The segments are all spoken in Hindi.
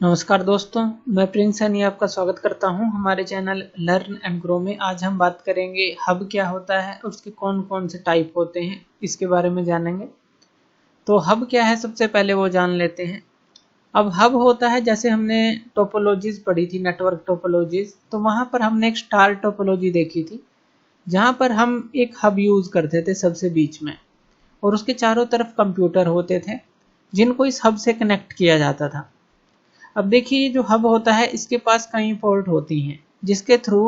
नमस्कार दोस्तों, मैं प्रिंस सैनी आपका स्वागत करता हूं हमारे चैनल लर्न एंड ग्रो में। आज हम बात करेंगे हब क्या होता है और उसके कौन कौन से टाइप होते हैं, इसके बारे में जानेंगे। तो हब क्या है, सबसे पहले वो जान लेते हैं। अब हब होता है, जैसे हमने टोपोलॉजीज पढ़ी थी, नेटवर्क टोपोलॉजीज, तो वहां पर हमने एक स्टार टोपोलॉजी देखी थी, जहां पर हम एक हब यूज करते थे सबसे बीच में, और उसके चारों तरफ कंप्यूटर होते थे जिनको इस हब से कनेक्ट किया जाता था। अब देखिए, ये जो हब होता है इसके पास कई पोर्ट होती हैं जिसके थ्रू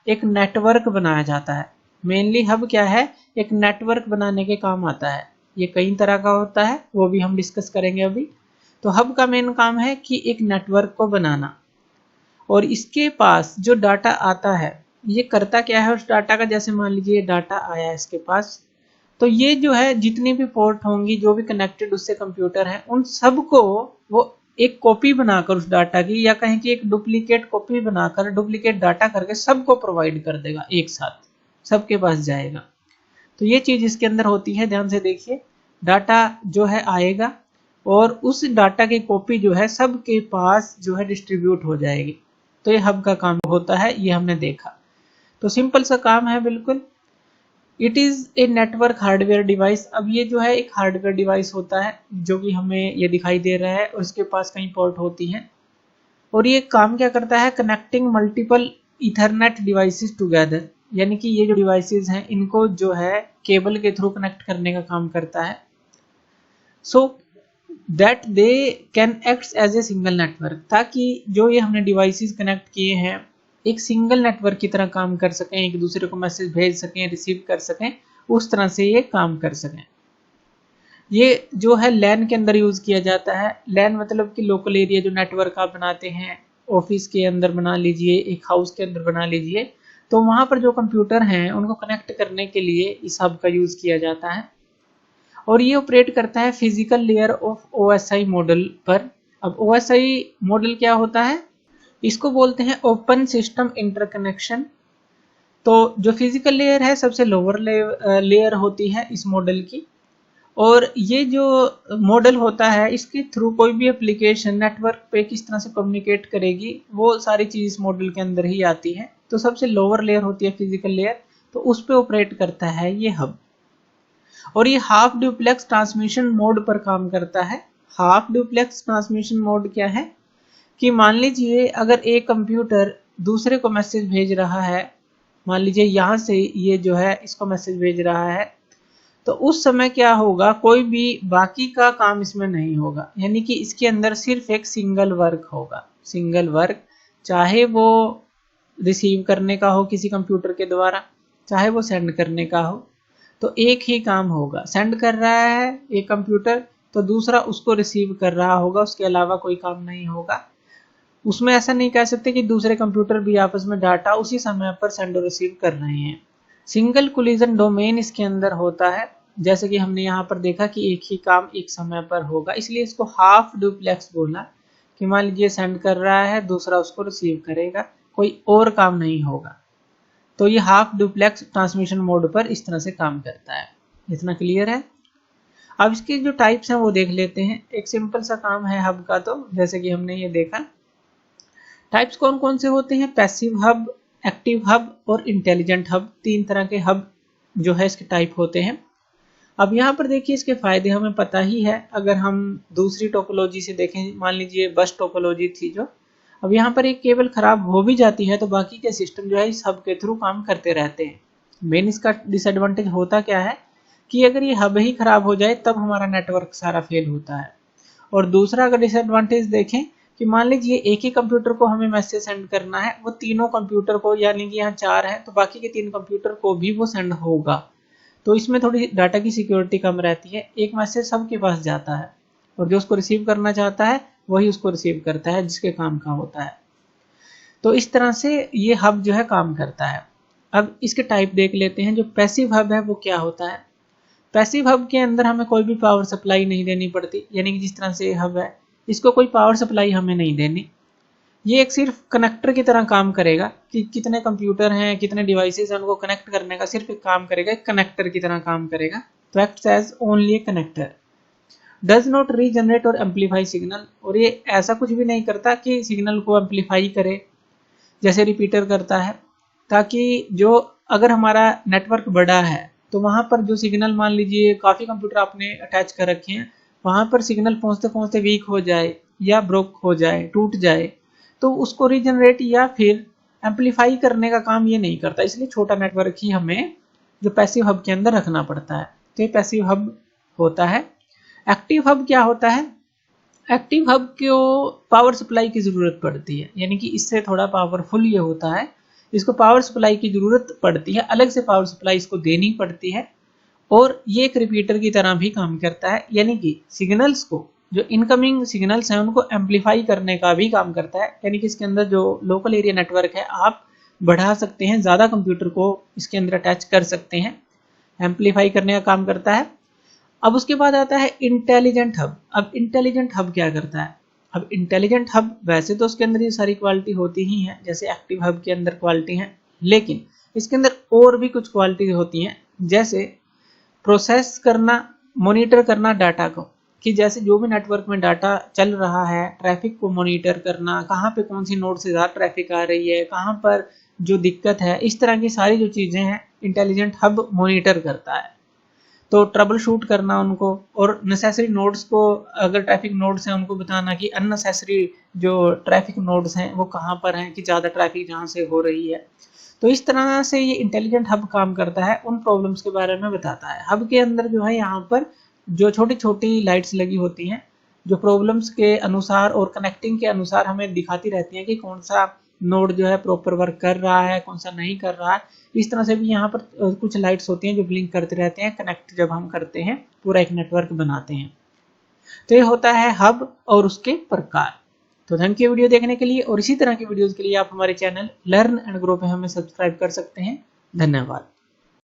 एक नेटवर्क बनाया जाता है। मेनली हब क्या है, एक नेटवर्क बनाने के काम आता है। ये कई तरह का होता है, वो भी हम डिस्कस करेंगे अभी। तो हब का मेन काम है कि एक नेटवर्क को बनाना, और इसके पास जो डाटा आता है ये करता क्या है उस डाटा का। जैसे मान लीजिए डाटा आया इसके पास, तो ये जो है जितनी भी पोर्ट होंगी, जो भी कनेक्टेड उससे कंप्यूटर है, उन सबको वो एक कॉपी बनाकर उस डाटा की, या कहें कि एक डुप्लीकेट कॉपी बनाकर, डुप्लीकेट डाटा करके सबको प्रोवाइड कर देगा, एक साथ सबके पास जाएगा। तो ये चीज इसके अंदर होती है, ध्यान से देखिए। डाटा जो है आएगा और उस डाटा की कॉपी जो है सबके पास जो है डिस्ट्रीब्यूट हो जाएगी। तो ये हब का काम होता है, ये हमने देखा। तो सिंपल सा काम है बिल्कुल। It is a network hardware device. अब ये जो है एक हार्डवेयर डिवाइस होता है जो कि हमें ये दिखाई दे रहा है, और इसके पास कई पोर्ट होती हैं। और ये काम क्या करता है, connecting multiple Ethernet devices together. यानी कि ये जो डिवाइसेस हैं इनको जो है केबल के थ्रू कनेक्ट करने का काम करता है, so that they can act as a single network, ताकि जो ये हमने डिवाइसेस कनेक्ट किए हैं एक सिंगल नेटवर्क की तरह काम कर सकें, एक दूसरे को मैसेज भेज सकें, रिसीव कर सकें, उस तरह से ये काम कर सकें। ये जो है लैन के अंदर यूज किया जाता है। लैन मतलब कि लोकल एरिया, जो नेटवर्क आप बनाते हैं ऑफिस के अंदर बना लीजिए, एक हाउस के अंदर बना लीजिए, तो वहां पर जो कंप्यूटर हैं उनको कनेक्ट करने के लिए इस हब का यूज किया जाता है। और ये ऑपरेट करता है physical layer of OSI model पर। अब ओएसआई मॉडल क्या होता है, इसको बोलते हैं ओपन सिस्टम इंटरकनेक्शन। तो जो फिजिकल लेयर है सबसे लोअर लेयर होती है इस मॉडल की, और ये जो मॉडल होता है इसके थ्रू कोई भी एप्लीकेशन नेटवर्क पे किस तरह से कम्युनिकेट करेगी, वो सारी चीज इस मॉडल के अंदर ही आती है। तो सबसे लोअर लेयर होती है फिजिकल लेयर, तो उस पे ऑपरेट करता है ये हब। और ये हाफ ड्यूप्लेक्स ट्रांसमिशन मोड पर काम करता है। हाफ ड्यूप्लेक्स ट्रांसमिशन मोड क्या है कि मान लीजिए अगर एक कंप्यूटर दूसरे को मैसेज भेज रहा है, मान लीजिए यहाँ से ये जो है इसको मैसेज भेज रहा है, तो उस समय क्या होगा, कोई भी बाकी का काम इसमें नहीं होगा। यानी कि इसके अंदर सिर्फ एक सिंगल वर्क होगा, सिंगल वर्क। चाहे वो रिसीव करने का हो किसी कंप्यूटर के द्वारा, चाहे वो सेंड करने का हो, तो एक ही काम होगा। सेंड कर रहा है एक कंप्यूटर, तो दूसरा उसको रिसीव कर रहा होगा, उसके अलावा कोई काम नहीं होगा। उसमें ऐसा नहीं कह सकते कि दूसरे कंप्यूटर भी आपस में डाटा उसी समय पर सेंड और रिसीव कर रहे हैं। सिंगल कोलिजन डोमेन इसके अंदर होता है, जैसे कि हमने यहाँ पर देखा कि एक ही काम एक समय पर होगा, इसलिए इसको हाफ डुप्लेक्स बोला। कि मान लीजिए सेंड कर रहा है, दूसरा उसको रिसीव करेगा, कोई और काम नहीं होगा। तो ये हाफ डुप्लेक्स ट्रांसमिशन मोड पर इस तरह से काम करता है। इतना क्लियर है। अब इसके जो टाइप्स हैं वो देख लेते हैं। एक सिंपल सा काम है हब का, तो जैसे कि हमने ये देखा टाइप्स कौन कौन से होते हैं, पैसिव हब, एक्टिव हब और इंटेलिजेंट हब। तीन तरह के हब जो है इसके टाइप होते हैं। अब यहाँ पर देखिए इसके फायदे हमें पता ही है। अगर हम दूसरी टोपोलॉजी से देखें, मान लीजिए बस टोपोलॉजी थी जो, अब यहाँ पर एक केबल खराब हो भी जाती है तो बाकी के सिस्टम जो है इस हब के थ्रू काम करते रहते हैं। मेन इसका डिसएडवांटेज होता क्या है कि अगर ये हब ही खराब हो जाए तब हमारा नेटवर्क सारा फेल होता है। और दूसरा अगर डिसएडवांटेज देखें कि मान लीजिए एक ही कंप्यूटर को हमें मैसेज सेंड करना है, वो तीनों कंप्यूटर को, यानी कि यहाँ 4 है तो बाकी के 3 कंप्यूटर को भी वो सेंड होगा, तो इसमें थोड़ी डाटा की सिक्योरिटी कम रहती है। एक मैसेज सबके पास जाता है और जो उसको रिसीव करना चाहता है वही उसको रिसीव करता है जिसके काम का होता है। तो इस तरह से ये हब जो है काम करता है। अब इसके टाइप देख लेते हैं। जो पैसिव हब है वो क्या होता है। पैसिव हब के अंदर हमें कोई भी पावर सप्लाई नहीं देनी पड़ती, यानी कि जिस तरह से हब है इसको कोई पावर सप्लाई हमें नहीं देनी। ये एक सिर्फ कनेक्टर की तरह काम करेगा कि कितने कंप्यूटर हैं, कितने डिवाइसेस हैं, उनको कनेक्ट करने का सिर्फ एक काम करेगा, एक कनेक्टर की तरह काम करेगा। तो acts as only a connector. Does not regenerate और एम्पलीफाई सिग्नल, और ये ऐसा कुछ भी नहीं करता कि सिग्नल को एम्पलीफाई करे जैसे रिपीटर करता है, ताकि जो अगर हमारा नेटवर्क बड़ा है तो वहाँ पर जो सिग्नल, मान लीजिए काफ़ी कंप्यूटर आपने अटैच कर रखे हैं, वहाँ पर सिग्नल पहुँचते पहुँचते वीक हो जाए या ब्रोक हो जाए, टूट जाए, तो उसको रीजनरेट या फिर एम्पलीफाई करने का काम ये नहीं करता। इसलिए छोटा नेटवर्क ही हमें जो पैसिव हब के अंदर रखना पड़ता है। तो ये पैसिव हब होता है। एक्टिव हब क्या होता है? एक्टिव हब को पावर सप्लाई की ज़रूरत पड़ती है, यानी कि इससे थोड़ा पावरफुल ये होता है, इसको पावर सप्लाई की ज़रूरत पड़ती है, अलग से पावर सप्लाई इसको देनी पड़ती है, और ये एक रिपीटर की तरह भी काम करता है, यानी कि सिग्नल्स को, जो इनकमिंग सिग्नल्स हैं उनको एम्पलीफाई करने का भी काम करता है। यानी कि इसके अंदर जो लोकल एरिया नेटवर्क है आप बढ़ा सकते हैं, ज़्यादा कंप्यूटर को इसके अंदर अटैच कर सकते हैं, एम्पलीफाई करने का काम करता है। अब उसके बाद आता है इंटेलिजेंट हब। अब इंटेलिजेंट हब क्या करता है? अब इंटेलिजेंट हब, वैसे तो उसके अंदर ये सारी क्वालिटी होती ही हैं जैसे एक्टिव हब के अंदर क्वालिटी हैं, लेकिन इसके अंदर और भी कुछ क्वालिटी होती हैं, जैसे प्रोसेस करना, मॉनिटर करना डाटा को, कि जैसे जो भी नेटवर्क में डाटा चल रहा है, ट्रैफिक को मॉनिटर करना, कहाँ पे कौन सी नोड से ज़्यादा ट्रैफिक आ रही है, कहाँ पर जो दिक्कत है, इस तरह की सारी जो चीज़ें हैं इंटेलिजेंट हब मॉनिटर करता है। तो ट्रबल शूट करना उनको, और नेसेसरी नोड्स को, अगर ट्रैफिक नोड्स हैं उनको बताना कि अननेसेसरी जो ट्रैफिक नोड्स हैं वो कहाँ पर हैं, कि ज़्यादा ट्रैफिक जहाँ से हो रही है। तो इस तरह से ये इंटेलिजेंट हब काम करता है, उन प्रॉब्लम्स के बारे में बताता है। हब के अंदर जो है यहाँ पर जो छोटी छोटी लाइट्स लगी होती हैं, जो प्रॉब्लम्स के अनुसार और कनेक्टिंग के अनुसार हमें दिखाती रहती हैं कि कौन सा नोड जो है प्रॉपर वर्क कर रहा है, कौन सा नहीं कर रहा है। इस तरह से भी यहाँ पर कुछ लाइट्स होती हैं जो ब्लिंक करते रहते हैं, कनेक्ट जब हम करते हैं, पूरा एक नेटवर्क बनाते हैं। तो ये होता है हब और उसके प्रकार। तो थैंक यू वीडियो देखने के लिए, और इसी तरह की वीडियोस के लिए आप हमारे चैनल लर्न एंड ग्रो पे हमें सब्सक्राइब कर सकते हैं। धन्यवाद।